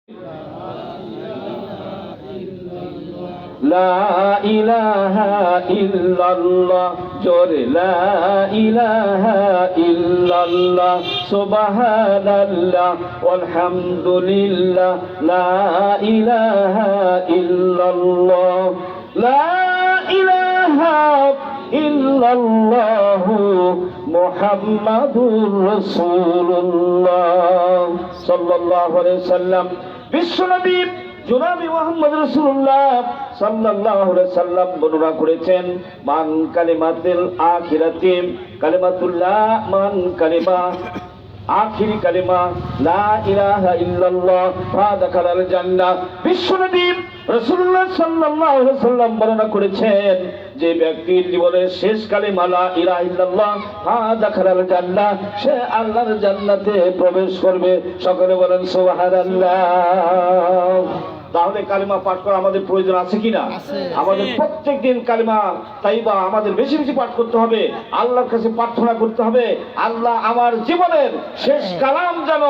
লা ইলাহা ইল্লাল্লাহ জোরে লা ইলাহা ইল্লাল্লাহ সুবহানাল্লাহ আলহামদুলিল্লাহ লা ইলাহা ইল্লাল্লাহ লা ইলাহা ইল্লাল্লাহ মুহাম্মাদুর রাসূলুল্লাহ সাল্লাল্লাহু আলাইহি সাল্লাম। বিশ্বনবী জনাবে মুহাম্মদ রাসূলুল্লাহ সাল্লাল্লাহু আলাইহি সাল্লাম বর্ণনা করেছেন, মান কালিমাতুল আখিরাতি কালিমাতুল্লাহ, মান কালিমা আখিরি কালিমা লা ইলাহা ইল্লাল্লাহ ফাদাখালাল জান্নাহ। বিশ্বনবী রাসূলুল্লাহ সাল্লাল্লাহু আলাইহি সাল্লাম বর্ণনা করেছেন, যে ব্যক্তির জীবনের শেষ কালিমা লা ইলাহা ইল্লাল্লাহ ফাদাখালাল জান্নাহ, সে আল্লাহর জান্নাতে প্রবেশ করবে। সকলে বলেন সুবহানাল্লাহ। তাহলে কালিমা পাঠ করা আমাদের প্রয়োজন আছে কিনা? আমাদের প্রত্যেকদিন কালিমা তাইবা আমাদের বেশি বেশি পাঠ করতে হবে, আল্লাহর কাছে প্রার্থনা করতে হবে, আল্লাহ আমার জীবনের শেষ কালাম যেন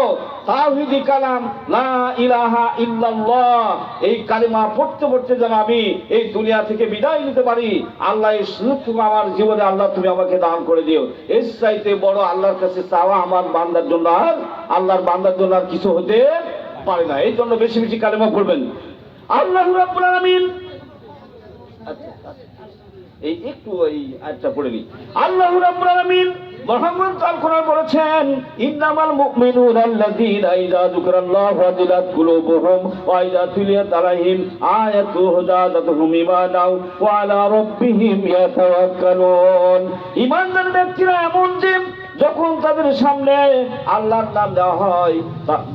তাওহীদি কালাম লা ইলাহা ইল্লাল্লাহ, এই কালিমা পড়তে পড়তে যেন আমি এই দুনিয়া থেকে বিদায় নিতে পারি। আল্লাহ এই সুযোগটুকু আমার জীবনে আল্লাহ তুমি আমাকে দান করে দিও। এর চাইতে বড় আল্লাহর কাছে চাওয়া আমার বান্দার জন্য আর আল্লাহর বান্দার জন্য আর কিছু হতে পারে না। এই জন্য বেশি বেশি কালেমা পড়বেন। আল্লাহ রাব্বুল আলামিন এই একটু এই আয়াতটা পড়ে নি। আল্লাহ রাব্বুল আলামিন মুহাম্মদ আল কোরআন বলেছেন, ইন্নামাল মুমিনুনা আল্লাযীনা ইযা যুকিরাল্লাহু ওয়াজিলাত কুলুবুহুম ওয়া ইযা তুলিয়াত আলাইহিম আয়াতুহু যাদাতুহুম ঈমানাও ওয়া আলা রাব্বিহিম ইয়াতাওয়াক্কালুন। ঈমানদার ব্যক্তিরা এমন যে যখন তাদের সামনে আল্লাহর নাম দেওয়া হয়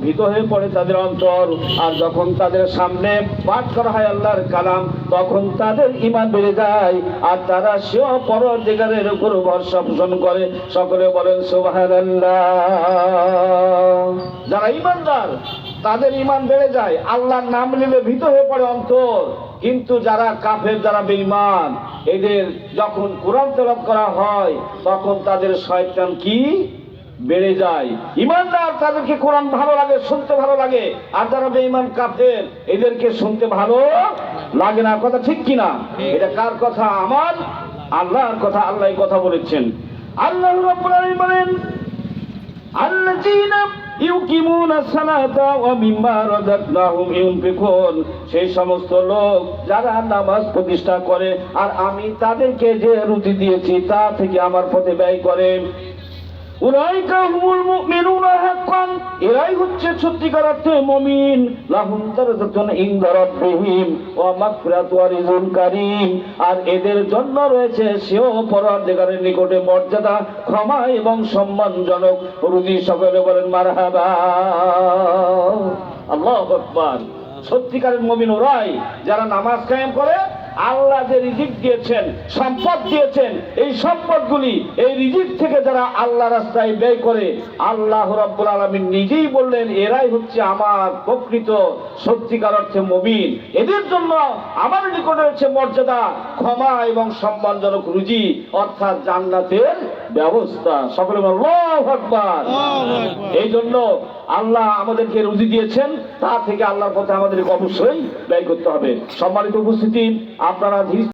ভীত হয়ে পড়ে তাদের অন্তর, আর যখন তাদের সামনে পাঠ করা হয় আল্লাহর কালাম তখন তাদের ঈমান বেড়ে যায়, আর তারা সেও পরদিগারের উপর ভরসা পোষণ করে। সকলে বলেন সুবহানাল্লাহ। যারা ঈমানদার তাদের ঈমান বেড়ে যায়, আল্লাহর নাম নিলে ভীত হয়ে পড়ে অন্তর। কিন্তু যারা কাফের, যারা বেঈমান, এদের যখন কোরআন তেলাওয়াত করা হয় তখন তাদের শয়তান কি বেড়ে যায়। ঈমানদার তাদেরকে কোরআন ভালো লাগে, শুনতে ভালো লাগে, আর যারা বেঈমান কাফের এদেরকে শুনতে ভালো লাগে না। কথা ঠিক কিনা? এটা কার কথা? আমার আল্লাহর কথা। আল্লাহ এই কথা বলেছেন। আল্লাহ রাব্বুল আলামিন বলেন, আল্লাযীনা ইউকিমুনাস সালাতা ওয়া মিম্মা রাযাকনাহুম ইউনফিকুন, সেই সমস্ত লোক যারা নামাজ প্রতিষ্ঠা করে আর আমি তাদেরকে যে রুজি দিয়েছি তা থেকে আমার পথে ব্যয় করে। উলাইকা হুমুল মুমিনুনা হাক্কান, এরাই হচ্ছে সত্যিকার অর্থে মুমিন। লাহুম দারাজাতুন ইনদা রাব্বিহিম ওয়া মাগফিরাতুন ওয়া রিজকুন কারীম, আর এদের জন্য রয়েছে সেও পরদিগারের নিকটে মর্যাদা, ক্ষমা এবং সম্মানজনক রুজি। সকলে বলেন মারহাবা। আল্লাহু আকবার। সত্যিকারের মুমিন ওরাই যারা নামাজ কায়েম করে, আল্লাহ যে রিজিক দিয়েছেন, সম্পদ দিয়েছেন, এই সম্পদগুলি এই রিজিক থেকে যারা আল্লাহ রাস্তায় ব্যয় করে, আল্লাহ রাব্বুল আলামিন নিজেই বললেন এরাই হচ্ছে আমার প্রকৃত সত্যিকার অর্থে মুমিন। এদের জন্য আমার নিকটে রয়েছে মর্যাদা, ক্ষমা এবং সম্মানজনক রুজি, অর্থাৎ জান্নাতের ব্যবস্থা। সকলে আল্লাহু আকবার। এই জন্য আল্লাহ আমাদেরকে রুজি দিয়েছেন, তা থেকে আল্লাহর পথে আমাদেরকে অবশ্যই ব্যয় করতে হবে। সম্মানিত উপস্থিতি, আপনারা